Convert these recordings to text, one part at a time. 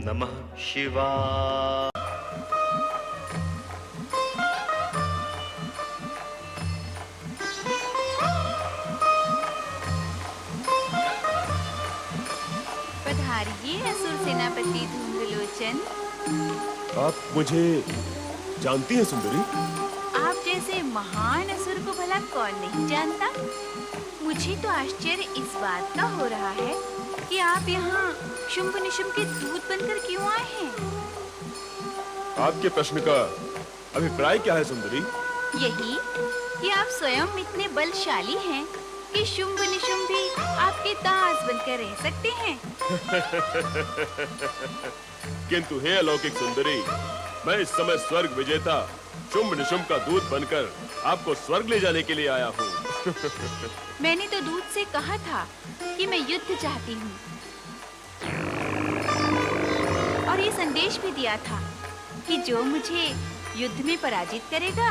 नमः शिवाय। पधारिए असुर सेनापति धूम्रलोचन। आप मुझे जानती हैं सुंदरी? आप जैसे महान असुर को भला कौन नहीं जानता। मुझे तो आश्चर्य इस बात का हो रहा है कि आप यहाँ शुंभ निशुंभ के दूत बनकर क्यों आए हैं? आपके प्रश्न का अभिप्राय क्या है सुंदरी? यही कि आप स्वयं इतने बलशाली हैं कि शुंभ निशुंभ भी आपके दास बनकर रह सकते हैं। किंतु हे अलौकिक सुंदरी, मैं इस समय स्वर्ग विजेता शुंभ निशुंभ का दूत बनकर आपको स्वर्ग ले जाने के लिए आया हूँ। मैंने तो दूत से कहा था कि मैं युद्ध चाहती हूँ और ये संदेश भी दिया था कि जो मुझे युद्ध में पराजित करेगा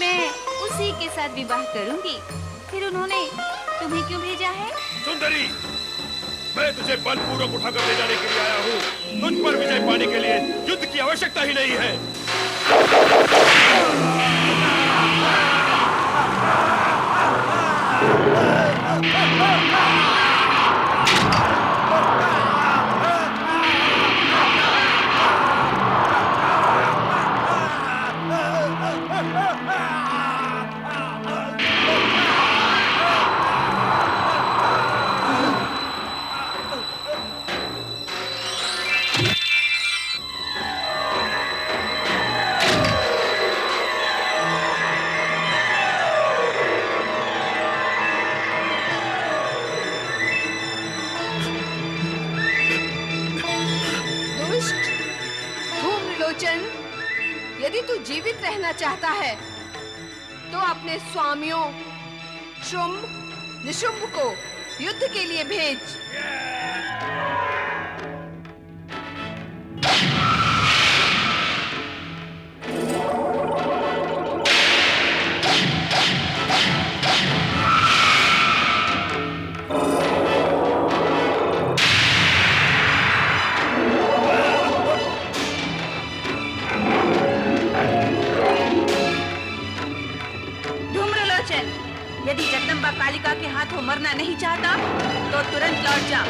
मैं उसी के साथ विवाह करूंगी। फिर उन्होंने तुम्हें क्यों भेजा है? सुंदरी, मैं तुझे बलपूर्वक उठाकर ले जाने के लिए आया हूँ। तुझ पर विजय पाने के लिए युद्ध की आवश्यकता ही नहीं है। यदि तू जीवित रहना चाहता है तो अपने स्वामियों शुंभ निशुंभ को युद्ध के लिए भेज। यदि जगदम्बा कालिका के हाथों मरना नहीं चाहता तो तुरंत लौट जा।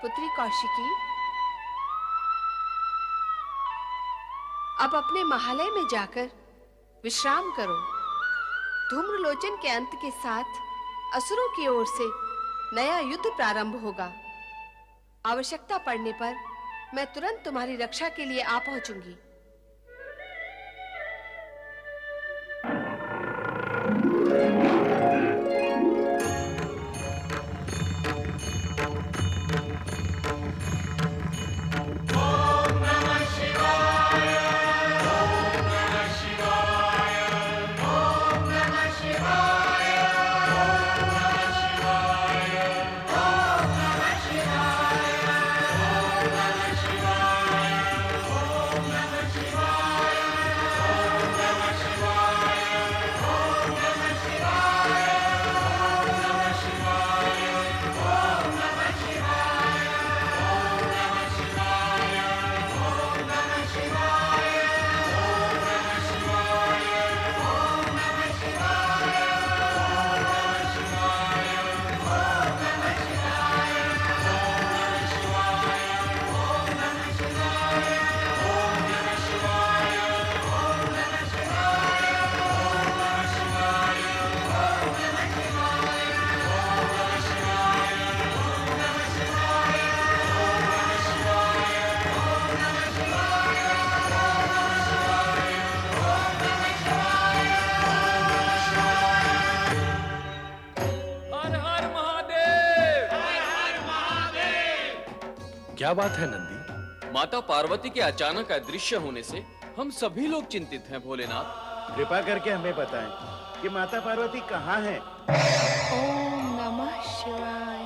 पुत्री कौशिकी, अब अपने महालय में जाकर विश्राम करो। धूम्रलोचन के अंत के साथ असुरों की ओर से नया युद्ध प्रारंभ होगा। आवश्यकता पड़ने पर मैं तुरंत तुम्हारी रक्षा के लिए आ पहुंचूंगी। बात है नंदी? माता पार्वती के अचानक अदृश्य होने से हम सभी लोग चिंतित हैं भोलेनाथ। कृपा करके हमें बताएं कि माता पार्वती कहाँ हैं? ओम नमः शिवाय।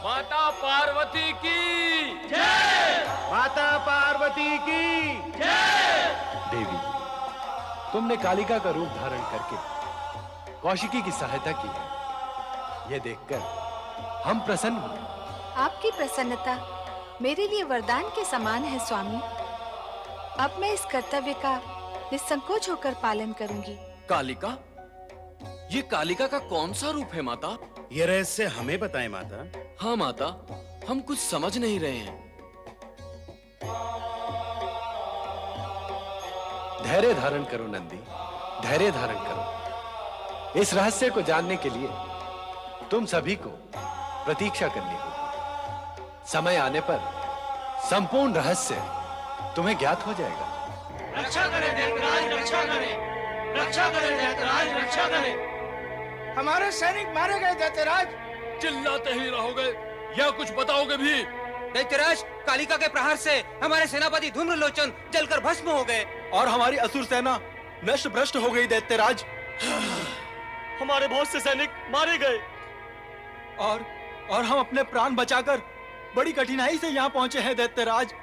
माता पार्वती की जय! माता पार्वती की जय! देवी, तुमने कालिका का रूप धारण करके कौशिकी की सहायता की है। यह देखकर हम प्रसन्न हुए। आपकी प्रसन्नता मेरे लिए वरदान के समान है स्वामी। अब मैं इस कर्तव्य का निसंकोच होकर पालन करूंगी। कालिका? ये कालिका का कौन सा रूप है माता? ये रहस्य हमें बताएं माता। हाँ माता, हम कुछ समझ नहीं रहे हैं। धैर्य धारण करो नंदी, धैर्य धारण करो। इस रहस्य को जानने के लिए तुम सभी को प्रतीक्षा करनी होगी। समय आने पर संपूर्ण रहस्य तुम्हें ज्ञात हो जाएगा। रक्षा करें दैत्यराज, रक्षा करें, रक्षा करें दैत्यराज, रक्षा करें। हमारे सैनिक मारे गए दैत्यराज। चिल्लाते ही रहोगे या कुछ बताओगे भी? दैत्यराज, कालिका के प्रहार से हमारे सेनापति धूम्रलोचन जलकर भस्म हो गए और हमारी असुर सेना नष्ट भ्रष्ट हो गई दैत्यराज। हमारे बहुत से सैनिक मारे गए और हम अपने प्राण बचाकर बड़ी कठिनाई से यहाँ पहुंचे हैं दैत्यराज।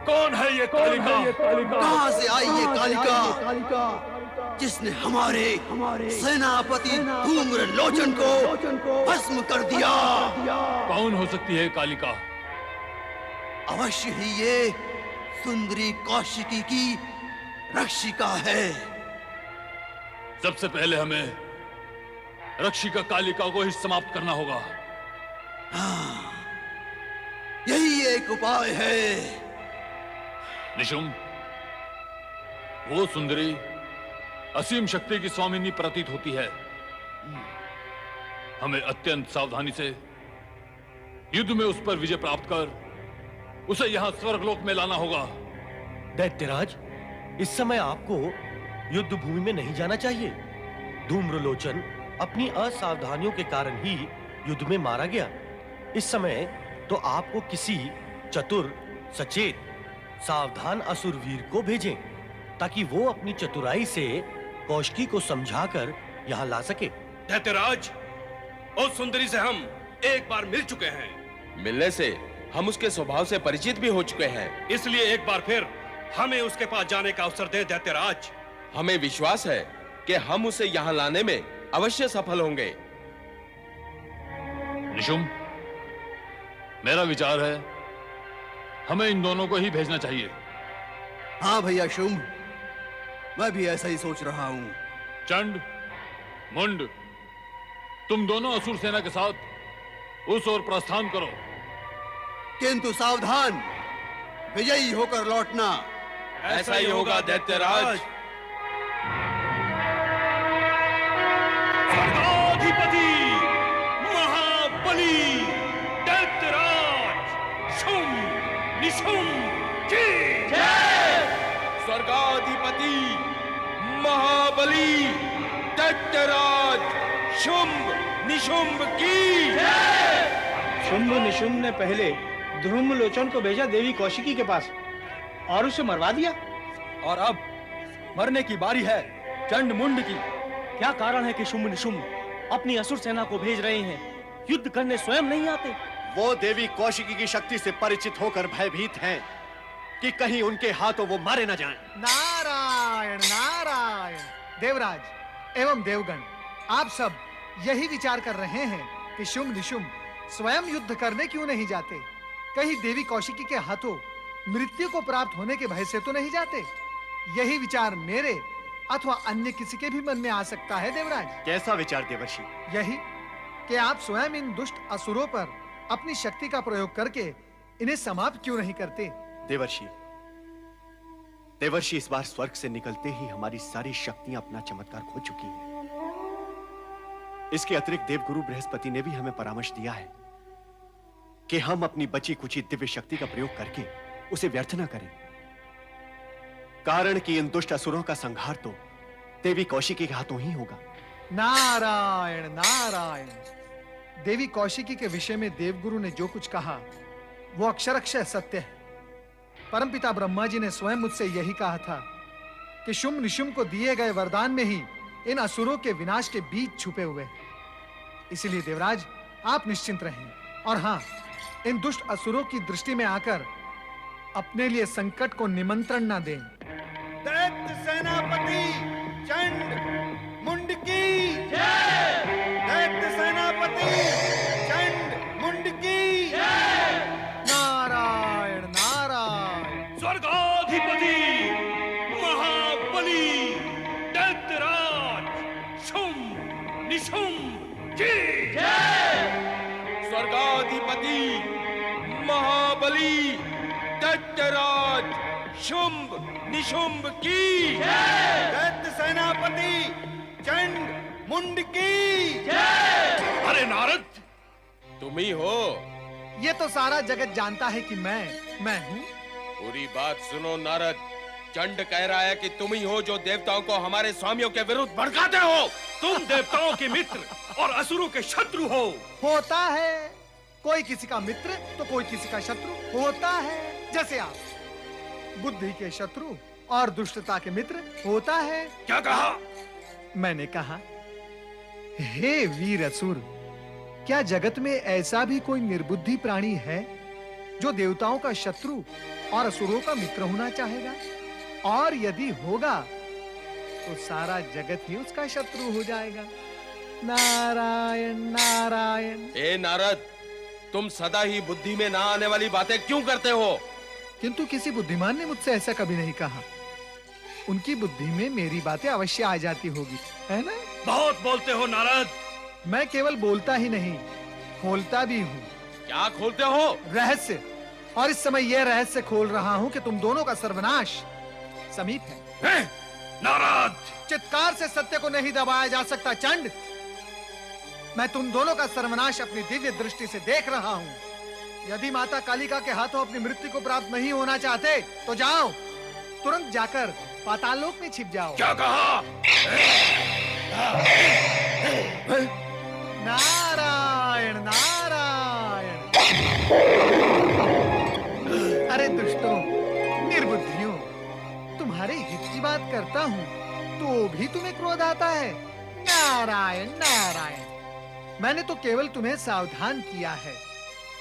कौन है ये कालिका? कहां से आई ये कालिका जिसने हमारे सेनापति धूम्रलोचन को भस्म कर दिया? कौन हो सकती है कालिका? अवश्य ही ये सुंदरी कौशिकी की रक्षिका है। सबसे पहले हमें रक्षिका कालिका को ही समाप्त करना होगा। हाँ, यही एक उपाय है। निशुम, वो सुंदरी असीम शक्ति की स्वामिनी प्रतीत होती है। हमें अत्यंत सावधानी से युद्ध में उस पर विजय प्राप्त कर उसे यहां स्वर्गलोक में लाना होगा। दैत्यराज, इस समय आपको युद्ध भूमि में नहीं जाना चाहिए। धूम्रलोचन अपनी असावधानियों के कारण ही युद्ध में मारा गया। इस समय तो आपको किसी चतुर, सचेत, सावधान असुर वीर को भेजें ताकि वो अपनी चतुराई से कौशिकी को समझाकर यहाँ ला सके। दैत्यराज, उस सुंदरी से हम एक बार मिल चुके हैं। मिलने से हम उसके स्वभाव से परिचित भी हो चुके हैं। इसलिए एक बार फिर हमें उसके पास जाने का अवसर दे दैत्यराज। हमें विश्वास है कि हम उसे यहाँ लाने में अवश्य सफल होंगे। निशुम, मेरा विचार है हमें इन दोनों को ही भेजना चाहिए। हाँ भैया शुंभ, मैं भी ऐसा ही सोच रहा हूँ। चंड, मुंड, तुम दोनों असुर सेना के साथ उस ओर प्रस्थान करो। किंतु सावधान, विजयी होकर लौटना। ऐसा ही होगा दैत्यराज। स्वर्गाधिपति महाबली दैत्यराज शुंभ निशुंभ की जय। स्वर्गाधिपति महाबली दैत्यराज शुंभ निशुंभ की जय। शुंभ निशुंभ ने पहले धूम्रलोचन को भेजा देवी कौशिकी के पास और उसे मरवा दिया, और अब मरने की बारी है चंड मुंड की। क्या कारण है कि शुंभ निशुंभ अपनी असुर सेना को भेज रहे हैं? युद्ध करने स्वयं नहीं आते। वो देवी कौशिकी की शक्ति से परिचित होकर भयभीत हैं कि कहीं उनके हाथों वो मारे न जाएं। नारायण नारायण। देवराज एवं देवगण, आप सब यही विचार कर रहे हैं कि शुंभ निशुंभ स्वयं युद्ध करने क्यों नहीं जाते? कहीं देवी कौशिकी के हाथों मृत्यु को प्राप्त होने के भय से तो नहीं जाते? यही विचार मेरे अथवा अन्य किसी के भी मन में आ सकता है देवराज। कैसा विचार देवर्षि? यही कि आप स्वयं इन दुष्ट असुरों पर अपनी शक्ति का प्रयोग करके इन्हें समाप्त क्यों नहीं करते? देवर्षि, देवर्षि, इस बार स्वर्ग से निकलते ही हमारी सारी शक्तियां अपना चमत्कार खो चुकी हैं। इसके अतिरिक्त देवगुरु बृहस्पति ने भी हमें परामर्श दिया है कि हम अपनी बची कुची दिव्य शक्ति का प्रयोग करके उसे व्यर्थ न करें। कारण कि इन दुष्ट असुरों का संहार तो देवी कौशिकी के हाथों ही होगा। नारायण नारायण। देवी कौशिकी के विषय में देवगुरु ने जो कुछ कहा वो अक्षरशः सत्य है। परमपिता ब्रह्मा जी ने स्वयं मुझसे यही कहा था कि शुंभ निशुंभ को दिए गए वरदान में ही इन असुरों के विनाश के बीज छुपे हुए हैं। इसीलिए देवराज, आप निश्चिंत रहें और हां, इन दुष्ट असुरों की दृष्टि में आकर अपने लिए संकट को निमंत्रण ना दें। दैत्य सेनापति चंड मुंड की जय। दैत्य सेनापति चंड मुंड की जय। नारायण नारायण। स्वर्गाधिपति महाबली दैत्यराज शुंभ निशुंभ की जय। स्वर्गाधिपति महाबली दैत्यराज शुंभ निशुंभ की जय। दैत्य सेनापति चंड मुंड की जय। अरे नारद, तुम ही हो? ये तो सारा जगत जानता है कि मैं हूँ। पूरी बात सुनो नारद। चंड कह रहा है कि तुम ही हो जो देवताओं को हमारे स्वामियों के विरुद्ध भड़काते हो। तुम देवताओं के मित्र और असुरों के शत्रु हो। होता है, कोई किसी का मित्र तो कोई किसी का शत्रु होता है। जैसे आप बुद्धि के शत्रु और दुष्टता के मित्र होता है। क्या कहा? मैंने कहा, हे वीर असुर, क्या जगत में ऐसा भी कोई निर्बुद्धि प्राणी है जो देवताओं का शत्रु और असुरों का मित्र होना चाहेगा? और यदि होगा तो सारा जगत ही उसका शत्रु हो जाएगा। नारायण नारायण। ए नारद, तुम सदा ही बुद्धि में ना आने वाली बातें क्यों करते हो? किंतु किसी बुद्धिमान ने मुझसे ऐसा कभी नहीं कहा। उनकी बुद्धि में मेरी बातें अवश्य आ जाती होगी, है ना? बहुत बोलते हो नारद। मैं केवल बोलता ही नहीं, खोलता भी हूँ। क्या खोलते हो? रहस्य। और इस समय यह रहस्य खोल रहा हूँ कि तुम दोनों का सर्वनाश समीप है। नारद! चित्कार से सत्य को नहीं दबाया जा सकता चंड। मैं तुम दोनों का सर्वनाश अपनी दिव्य दृष्टि से देख रहा हूँ। यदि माता कालिका के हाथों अपनी मृत्यु को प्राप्त नहीं होना चाहते तो जाओ, तुरंत जाकर पाताल लोक में छिप जाओ। क्या कहा? नारायण नारायण। अरे दुष्टों, निर्बुद्धियों, तुम्हारे हित की बात करता हूँ तो भी तुम्हें क्रोध आता है। नारायण नारायण। मैंने तो केवल तुम्हें सावधान किया है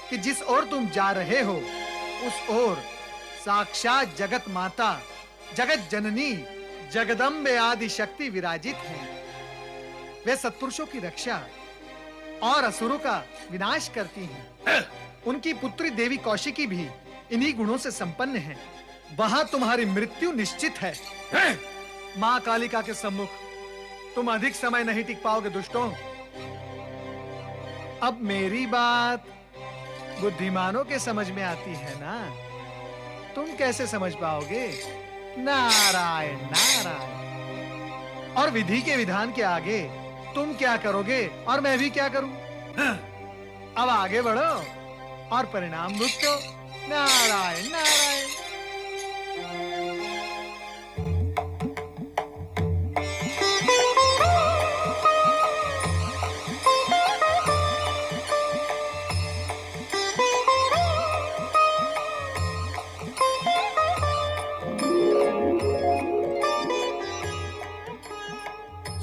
कि जिस ओर तुम जा रहे हो उस ओर साक्षात जगत माता, जगत जननी, जगदम्बे आदि शक्ति विराजित हैं। वे सत्पुरुषों की रक्षा और असुरों का विनाश करती हैं। उनकी पुत्री देवी कौशिकी भी इन्हीं गुणों से संपन्न है। वहां तुम्हारी मृत्यु निश्चित है। मां कालिका के सम्मुख तुम अधिक समय नहीं टिक पाओगे दुष्टों। अब मेरी बात बुद्धिमानों के समझ में आती है ना, तुम कैसे समझ पाओगे? नारायण नारायण। और विधि के विधान के आगे तुम क्या करोगे और मैं भी क्या करूं? अब आगे बढ़ो और परिणाम भुगतो। नारायण नारायण।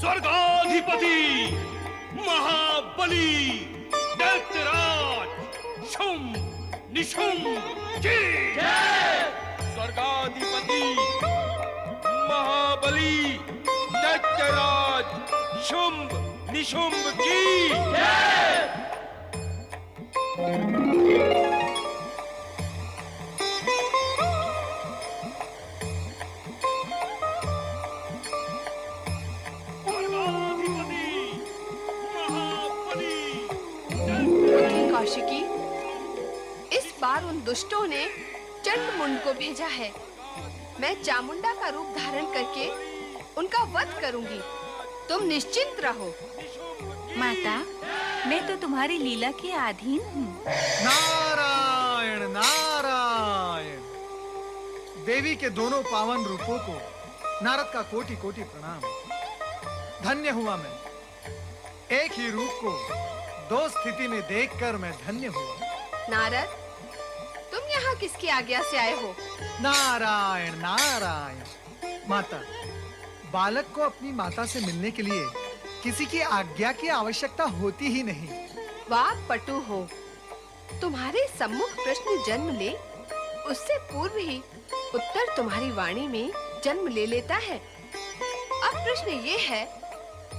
स्वर्गाधिपति महाबली दैत्यराज शुंभ निशुंभ की जय। स्वर्गाधिपति महाबली दैत्यराज शुंभ निशुंभ की जय। कौशिकी, इस बार उन दुष्टों ने चंडमुंड को भेजा है। मैं चामुंडा का रूप धारण करके उनका वध करूंगी। तुम निश्चिंत रहो। माता, मैं तो तुम्हारी लीला के अधीन हूँ। नारायण नारायण। देवी के दोनों पावन रूपों को नारद का कोटि कोटि प्रणाम। धन्य हुआ मैं एक ही रूप को दो स्थिति में देखकर मैं धन्य हुआ। नारद, तुम यहाँ किसकी आज्ञा से आए हो? नारायण नारायण। माता, बालक को अपनी माता से मिलने के लिए किसी की आज्ञा की आवश्यकता होती ही नहीं। वाह पटु हो, तुम्हारे सम्मुख प्रश्न जन्म ले, उससे पूर्व ही उत्तर तुम्हारी वाणी में जन्म ले लेता है। अब प्रश्न ये है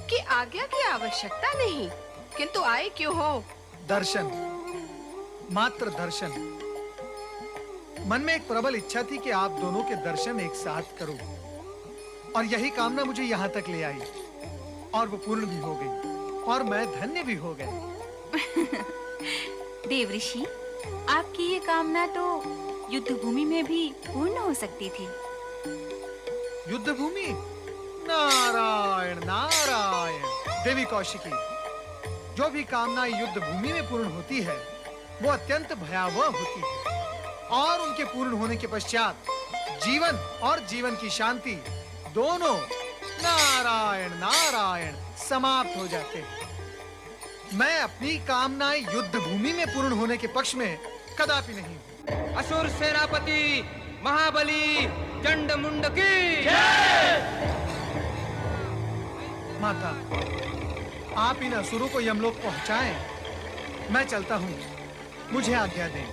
कि आज्ञा की आवश्यकता नहीं, किंतु आए क्यों हो? दर्शन, मात्र दर्शन। मन में एक प्रबल इच्छा थी कि आप दोनों के दर्शन एक साथ करूं, और यही कामना मुझे यहाँ तक ले आई, और वो पूर्ण भी हो गई, और मैं धन्य भी हो गया। देवऋषि, आपकी ये कामना तो युद्ध भूमि में भी पूर्ण हो सकती थी। युद्ध भूमि? नारायण नारायण। देवी कौशिकी, जो भी कामना युद्ध भूमि में पूर्ण होती है वो अत्यंत भयावह होती है, और उनके पूर्ण होने के पश्चात जीवन और जीवन की शांति दोनों नारायण नारायण समाप्त हो जाते हैं। मैं अपनी कामनाएं युद्ध भूमि में पूर्ण होने के पक्ष में कदापि नहीं हूं। असुर सेनापति महाबली चंडमुंड की माता, आप इन असुरों को यमलोक पहुंचाएं। मैं चलता हूं, मुझे आज्ञा दें।